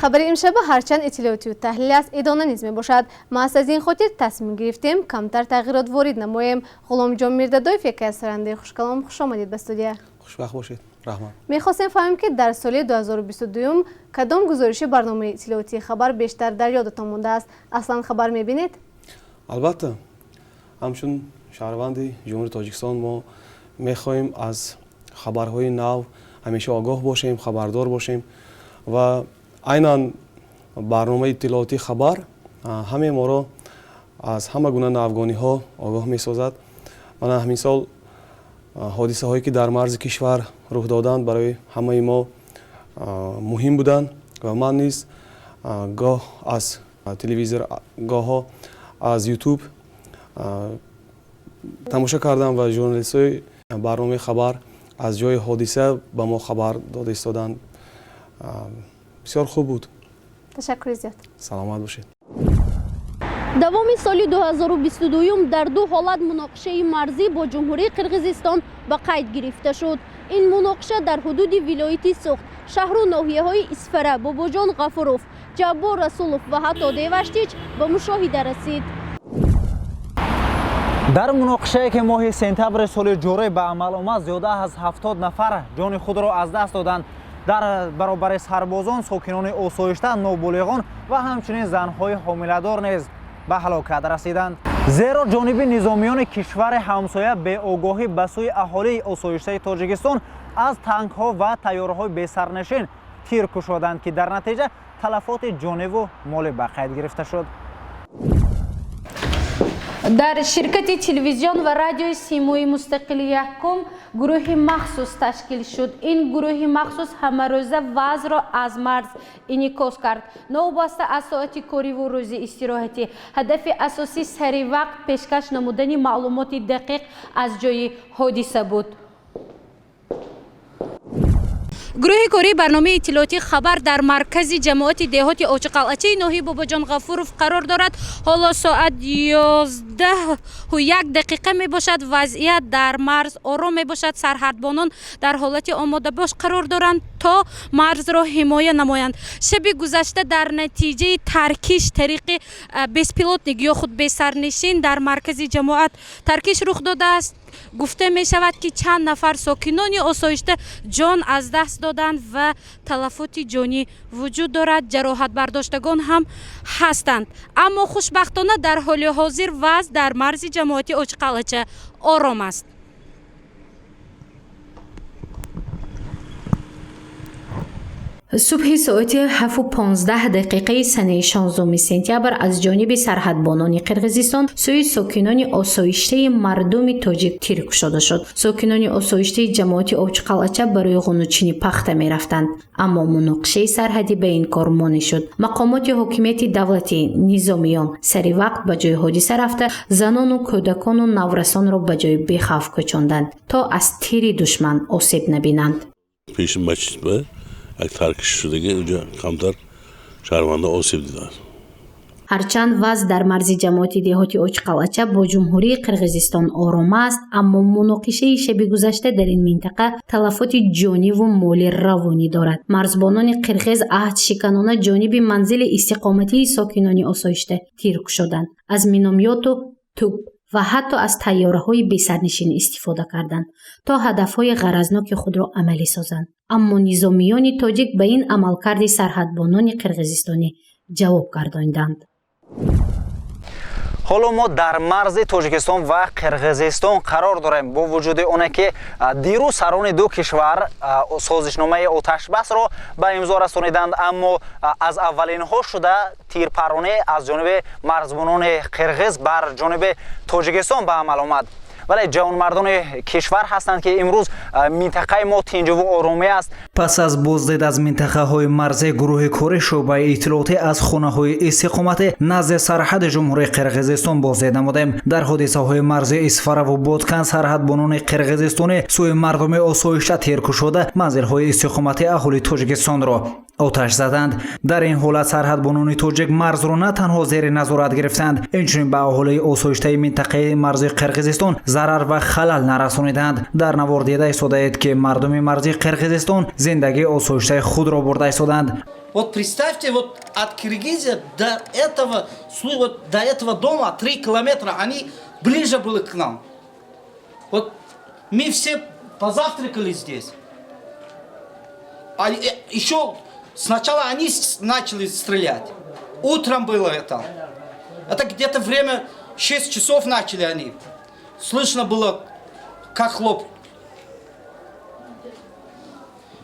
خبر امشب هرچند اطلاعاتی و تحلیلی است ادانه نیز میباشد. ما از این خاطر تصمیم گرفتیم کمتر تغییرات وارد نماییم. غلام جان میردادویف یکی از راننده خوشکلام، خوش آمدید به استودیو. خوشبخت باشید. رحمان. میخواستیم فهمیم که در سال 2022 کدام گزارش برنامه اطلاعاتی خبر بیشتر در یادتان مونده است؟ اصلا خبر میبینید؟ البته همچون شهروند جمهوری تاجیکستان ما میخواهیم از خبرهای نو همیشه آگاه باشیم، خبردار باشیم و عیناً برنامه اطلاعاتی خبر همه ما را از همه گونه ناافغانی ها آگاه می سازد. من همین سال حادثه هایی که در مرز کشور رخ دادند برای همه ما مهم بودند و من نیز گاه از تلویزیون گاه از یوتیوب تماشا کردم و ژورنالیست های برنامه خبر از جای حادثه به ما خبر داده ایستادند. بسیار خوب بود. تشکر زیاد. سلامت باشید. دوام سال 2022 در دو حالت مناقشه مرزی با جمهوری قرقیزستان به قید گرفته شد. این مناقشه در حدود ولایت سوخت، شهر و ناحیه های اسفره، باباجان غفوروف، جبار رسولوف و حتی دیوشتیچ به مشاهده رسید. در مناقشه که ماه سپتامبر سال جاری به عمل آمد، زیاده از 70 نفر جان خود را از دست دادند. در برابر سربازان، ساکنان آسایشته، نابالغان و همچنین زنهای حامله‌دار نیز به هلاکت رسیدند. زیرا جانب نظامیان کشور همسایه به آگاهی به سوی اهالی آسایشته تاجیکستان از تانک‌ها و طیاره‌های بی‌سرنشین تیر کشیدند که در نتیجه تلفات جانی و مالی به قید گرفته شد. در شرکت تلویزیون و رادیوی سیموی مستقل یکم گروه مخصوص تشکیل شد. این گروه مخصوص همه روزه وضع را از مرز انعکاس کرد. نوبسته از ساعت کاری و روز استراحتی. هدف اساسی سریع وقت پیشکش نمودن معلومات دقیق از جای حادثه بود. گروه کاری برنامه اطلاعاتی خبر در مرکز جماعت دهات اوچقلعچه ناحیه باباجان غفوروف قرار دارد. حالا ساعت 11:01 می باشد. وضعیت در مرز آرام می باشد. سرحدبانان در حالت آماده باش قرار دارند تا مرز را حمایت نمایند. شب گذشته در نتیجه ترکیش طریق بیسپیلوتنیک یا خود بی‌سرنشین در مرکز جماعت ترکیش رخ داده است. گفته می شود که چند نفر ساکنان آسایشته جان از دست دادند و تلفات جانی وجود دارد. جراحت برداشتگان هم هستند. اما خوشبختانه در حال حاضر وضع در مرز جماعتی اوچقلعچه آرام است. صبح ساعت 7:15 سنه 16 سپتامبر از جانب سرحدبانان قرقیزستان سوی ساکنان آسایشته مردم تاجیک تیر کشیده شد. ساکنان آسایشته جماعت اوچقلعچه برای قانونچینی پخته می رفتند، اما مناقشه سرحدی به این کار مانع شد. مقامات حکومت دولتی نظامیان سری وقت به جای حادثه رفته زنان و کودکان و نورسان را به جای بی‌خوف کشاندند تا از تیر دشمن آسیب نبینند. پیش مسجد یک ترکش شدگی اونجا کمتر شهرونده آسیب دیدند. هرچند وضع در مرز جماعت دهات اوچقلعچه با جمهوری قرقیزستان آرام است، اما مناقشه شب گذشته در این منطقه تلفات جانی و مالی روانی دارد. مرزبانان قرقیز عهد شکنانه جانب منزل استقامتی ساکنان آسایشته تیر کشیدند. از مینومیات و توپ و حتی از طیاره‌های بی‌سرنشین استفاده کردند تا هدف‌های غرضناک خود را عملی سازند. اما نظامیان تاجیک به این عملکرد سرحدبانان قرقیزستانی جواب گرداندند. حالا ما در مرز تاجیکستان و قرقیزستان قرار داریم. با وجود آنکه که دیروز سران دو کشور سازشنامه آتش بس را به امضا رسانیدند، اما از اولین ها شده تیرپرانه از جانب مرزبانان قرقیز بر جانب تاجیکستان به عمل آمد. ولی جوانمردان کشور هستند که امروز منطقه ما تنج و آرامی است. پس از بازدید از منطقه های مرزی، گروه کاری شعبه اطلاعاتی از خانه های استقامت نزد سرحد جمهوری قرقیزستان بازدید نمودیم. در حادثه های مرزی اسفره و بادکن سرحدبانان قرقیزستانی سوی مردم آسایشته تیر کشیده منزل های استقامتی اهالی تاجیکستان را آتش زدند. در این حالت سرحدبانان تاجیک مرز را نه تنها زیر نظارت گرفتند، اینچنین به اهالی آسایشته منطقه مرزی قرقیزستان ضرر و خلل نرسانیدند. در نوار دیده ایستاده اید که مردم مرزی قرقیزستان зиндагии осоиштаи худро бурда истоданд. Вот представьте, вот от Киргизии до этого дома 3 километра, они ближе были к нам. Вот мы все позавтракали здесь. А еще сначала они начали стрелять. Утром было это. Это где-то время 6 часов начали они. Слышно было, как хлоп.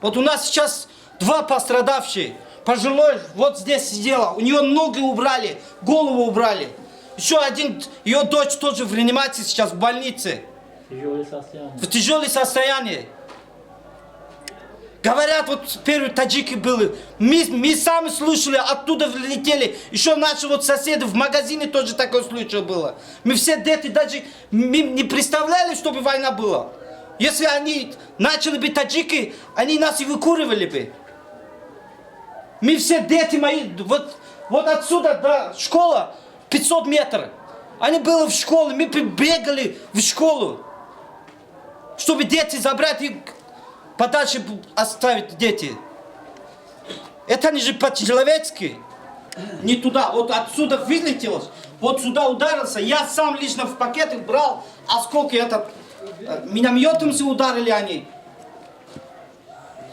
Вот у нас сейчас 2 пострадавшие. Пожилой вот здесь сидела. У нее ноги убрали, голову убрали. Еще один, ее дочь тоже в реанимации сейчас в больнице. В тяжелом состоянии. Говорят, вот первые таджики были. Мы сами слышали, оттуда влетели. Еще наши вот соседи в магазине тоже такой случай было. Мы все дети даже не представляли, чтобы война была. Если они начали бы таджики, они нас эвакуировали бы. Мы все дети мои, вот отсюда до школы 500 метров. Они были в школе, мы бегали в школу, чтобы дети забрать и подальше оставить дети. Это не же по-человечески. Не туда, вот отсюда вылетело, вот сюда ударился. Я сам лично в пакетах брал осколки, минометом ударили они.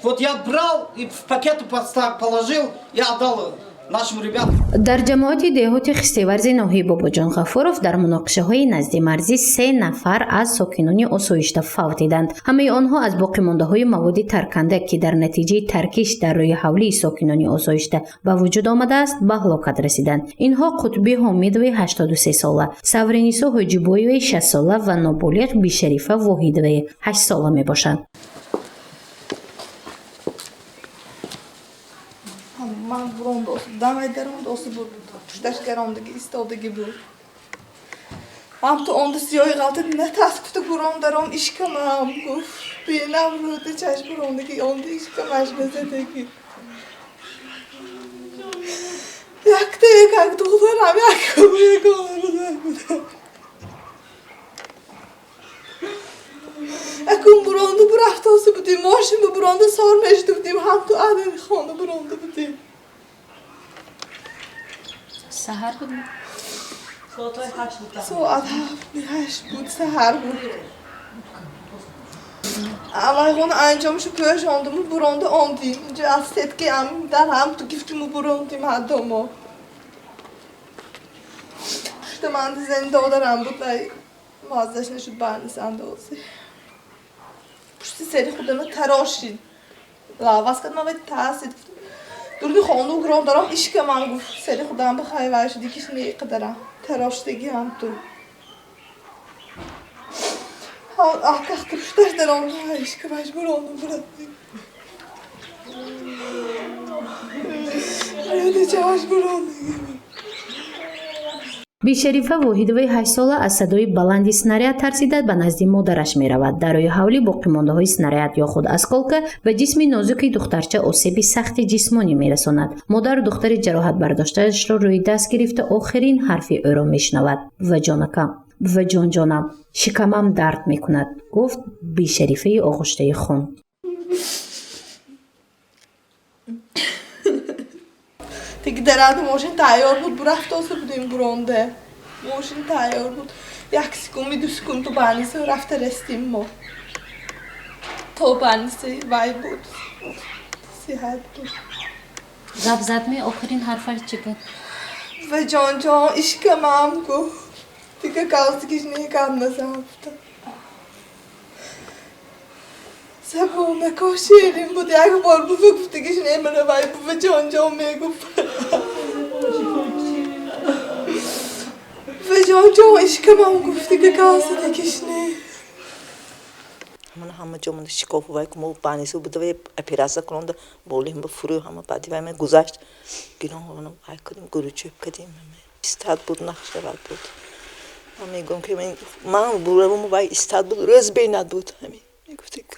Вот я брал и в пакет положил и отдал нашим ребятам. дар ҷамоати деҳоти хистиварзи ноҳияи бобоҷон ғафуров дар муноқишаҳои наздимарзӣ 3 нафар аз сокинони осоишта фавтиданд. ҳамаи онҳо аз боқимондаҳои маводи тарканда ки дар натиҷаи таркиш дар рӯи ҳавлии сокинони осоишта ба вуҷуд омадааст ба ҳалокат расиданд. инҳо қутби ҳомидови 83 сола, савринисо ҳоҷибоеваи 60 сола ва ноболиғ бишарифа воҳидоваи 8 сола мебошанд. من برند دامای درند اوس بود تشتش کردگی استادگی بود هم تو اون دستیای غلط نه تاسکت برند درم işkamam گفت بینم روده چش برندگی اون işkamش بزدگی yakte як دخترم як میگم اکون برند برفت اوس بودیم ماشین به برند سار مشت بودیم هم تو آدم خانه برند بودیم سحر بود ساعت 8 بود سحر بود اول انجامشو پیشاندم برنده آمدیم اینجا از ستکی هم در هم تو گفتیم برندیم هر دوما işte من زنده دارم بود مازش نشد برنس اندازی پشتی سری خودم تراشید لحظه کردم باید تحصیل دوربی خانه و گرام دارم işkamam گفت سری خودم بخوای ورشد یکیش نیقدرم تراشتگی هم تو Ahtahtırmışlar onlara aşkı mecbur oldum bırakmayayım. Hayatı mecbur oldum. бишарифа воҳидоваи 8 сола аз садои баланди снаряд тарсида ба назди модараш меравад. дар рӯи ҳавли боқимондаҳои снаряд ё худ осколка ба ҷисми нозуки духтарча осеби сахти ҷисмонӣ мерасонад. модару духтари ҷароҳатбардоштаашро рӯи даст гирифта охирин ҳарфи ӯро мешунавад. ваҷонакам ва ҷонҷонам шикамам дард мекунад, гуфт бишарифаи оғуштаи хун. دیگه درد ماشین تیار بود برفت آسه بودیم برانده ماشین تیار بود یک سکومی دو سکوم تو بانیسه رفته رستیم ما تو بانیسه وای بود صحت بود گپ زد می آخرین حرفش چی بود؟ و جان جان işkamam گفت دیگه کاسکیش نیکم نزفته سبومه کاشیریم بود یک بار بود گفتگیش نمیره وای بود و جان جان میگفت و جان جان işkamam گفت دیگه کاسکیش نه من همه جامون شکاف وای که ما پانیسو بود و اپیراسا کنند بولیم با فرو همه بعدی وای من گذشت گیران اونم های کدیم گرو چوب کدیم استاد بود نقشه بود من میگم که من برام وای استاد بود روز بینات بود همین میگفتی که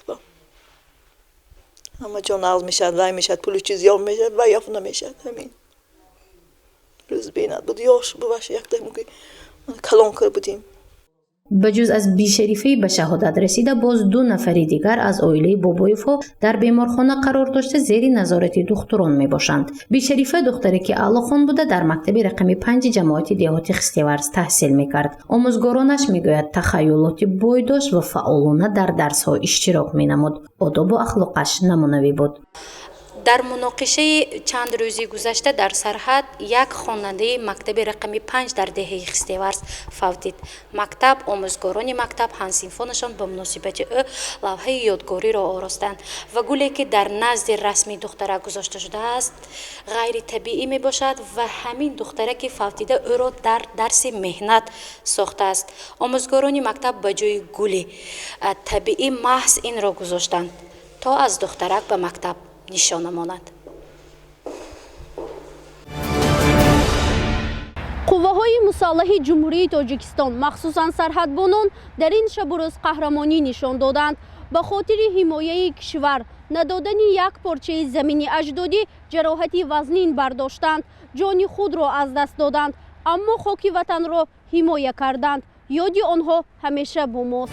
همه جان آز میشد وای میشد پول چیز یام میشد وای یافت نمیشد همین روز بینات بود یاش باشه یک دم که کلان کر بودیم بجز از بیشریفی به شهادت رسیده باز 2 نفری دیگر از عائله بابایفو در بیمارخانه قرار داشته زیر نظارت دکتران می باشند. بیشریفه دختری که اعلیخوان بوده در مکتب رقم 5 جماعت دهاتی خستیورز تحصیل می کرد. آموزگارانش می گوید تخیلات بوی داشت و فعالانه در درس ها اشتراک می نمود. آداب و اخلاقش نمونوی بود. در مناقشه چند روزی گذشته در سرحد یک خواننده مکتب رقم 5 در دهه خستیورز فوتید. مکتب آموزگاران مکتب همصنفانشان به مناسبت او لوحه یادگاری را آراستند و گلی که در نزد رسمی دخترک گذاشته شده است غیر طبیعی می باشد و همین دخترک که فوتیده او را در درس مهنت ساخته است. آموزگاران مکتب به جای گلی طبیعی محض این را گذاشتند تا از دخترک به مکتب نشانه ماند. قوه‌های مسلح جمهوری تاجیکستان مخصوصاً سرحدبانان در این شب و روز قهرمانی نشان دادند. به خاطر حمایت کشور ندادن یک پارچه زمین اجدادی جراحتی وزنین برداشتند، جان خود را از دست دادند، اما خاک وطن را حمایت کردند. یادی آنها همیشه با ماست.